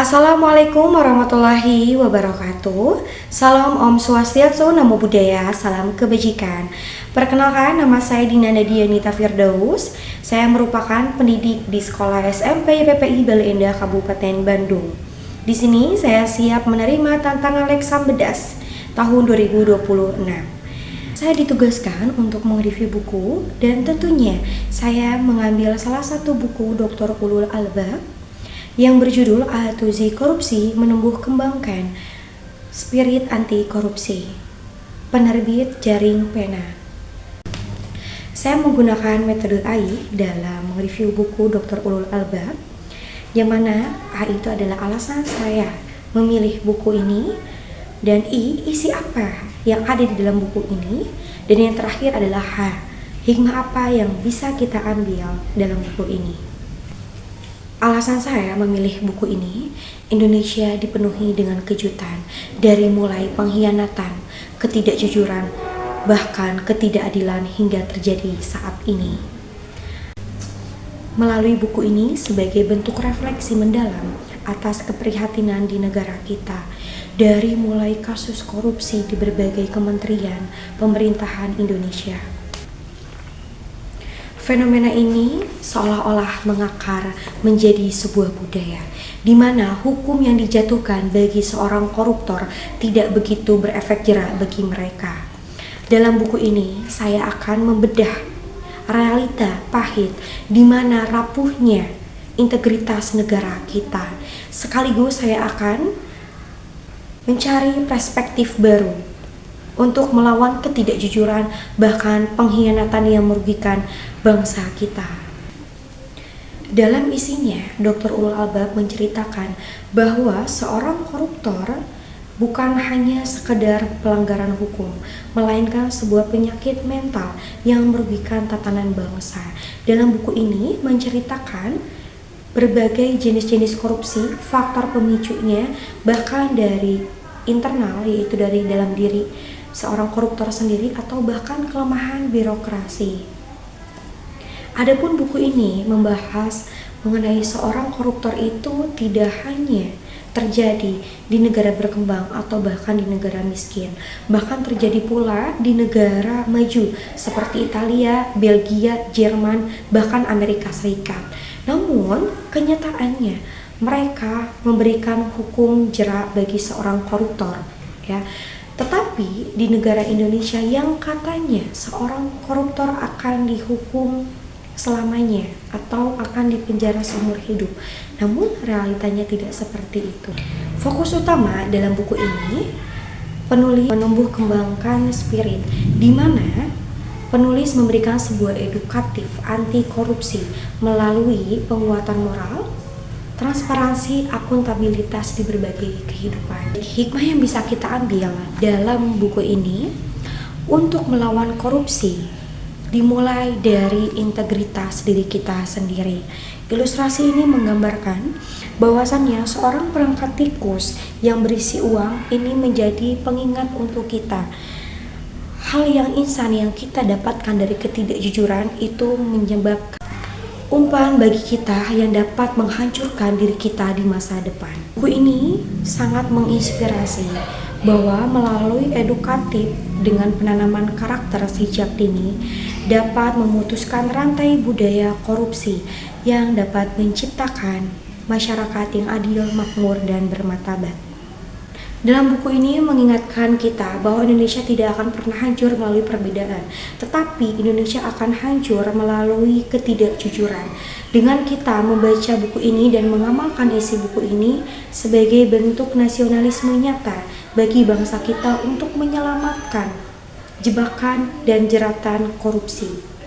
Assalamualaikum warahmatullahi wabarakatuh. Salam Om Swastiastu, Namo Buddhaya, salam kebajikan. Perkenalkan, nama saya Dina Nadianita Firdaus. Saya merupakan pendidik di Sekolah SMP PPI Bale Endah Kabupaten Bandung. Di sini saya siap menerima tantangan Leksam Bedas tahun 2026. Saya ditugaskan untuk mereview buku dan tentunya saya mengambil salah satu buku Dr. Ulul Albab yang berjudul A-to-Z Korupsi Menumbuh Kembangkan Spirit Anti Korupsi, penerbit Jaring Pena. Saya menggunakan metode AI dalam mereview buku Dr. Ulul Albab, yang mana A itu adalah alasan saya memilih buku ini, dan I, isi apa yang ada di dalam buku ini, dan yang terakhir adalah H, hikmah apa yang bisa kita ambil dalam buku ini. Alasan saya memilih buku ini, Indonesia dipenuhi dengan kejutan, dari mulai pengkhianatan, ketidakjujuran, bahkan ketidakadilan hingga terjadi saat ini. Melalui buku ini sebagai bentuk refleksi mendalam atas keprihatinan di negara kita, dari mulai kasus korupsi di berbagai kementerian pemerintahan Indonesia. Fenomena ini seolah-olah mengakar menjadi sebuah budaya, di mana hukum yang dijatuhkan bagi seorang koruptor tidak begitu berefek jera bagi mereka. Dalam buku ini, saya akan membedah realita pahit di mana rapuhnya integritas negara kita. Sekaligus saya akan mencari perspektif baru untuk melawan ketidakjujuran, bahkan pengkhianatan yang merugikan bangsa kita. Dalam isinya, Dr. Ulul Albab menceritakan bahwa seorang koruptor bukan hanya sekedar pelanggaran hukum, melainkan sebuah penyakit mental yang merugikan tatanan bangsa. Dalam buku ini menceritakan berbagai jenis-jenis korupsi, faktor pemicunya, bahkan dari internal, yaitu dari dalam diri seorang koruptor sendiri, atau bahkan kelemahan birokrasi. Adapun buku ini membahas mengenai seorang koruptor itu tidak hanya terjadi di negara berkembang atau bahkan di negara miskin, bahkan terjadi pula di negara maju seperti Italia, Belgia, Jerman, bahkan Amerika Serikat. Namun kenyataannya mereka memberikan hukum jerak bagi seorang koruptor, ya. Tetapi di negara Indonesia yang katanya seorang koruptor akan dihukum selamanya atau akan dipenjara seumur hidup, namun realitanya tidak seperti itu. Fokus utama dalam buku ini penulis menumbuh kembangkan spirit, di mana penulis memberikan sebuah edukatif anti korupsi melalui penguatan moral, transparansi, akuntabilitas di berbagai kehidupan. Hikmah yang bisa kita ambil dalam buku ini untuk melawan korupsi dimulai dari integritas diri kita sendiri. Ilustrasi ini menggambarkan bahwasannya seorang perangkat tikus yang berisi uang ini menjadi pengingat untuk kita. Hal yang insan yang kita dapatkan dari ketidakjujuran itu menyebabkan umpan bagi kita yang dapat menghancurkan diri kita di masa depan. Buku ini sangat menginspirasi bahwa melalui edukatif dengan penanaman karakter sejak dini dapat memutuskan rantai budaya korupsi yang dapat menciptakan masyarakat yang adil, makmur, dan bermartabat. Dalam buku ini mengingatkan kita bahwa Indonesia tidak akan pernah hancur melalui perbedaan, tetapi Indonesia akan hancur melalui ketidakjujuran. Dengan kita membaca buku ini dan mengamalkan isi buku ini sebagai bentuk nasionalisme nyata bagi bangsa kita untuk menyelamatkan jebakan dan jeratan korupsi.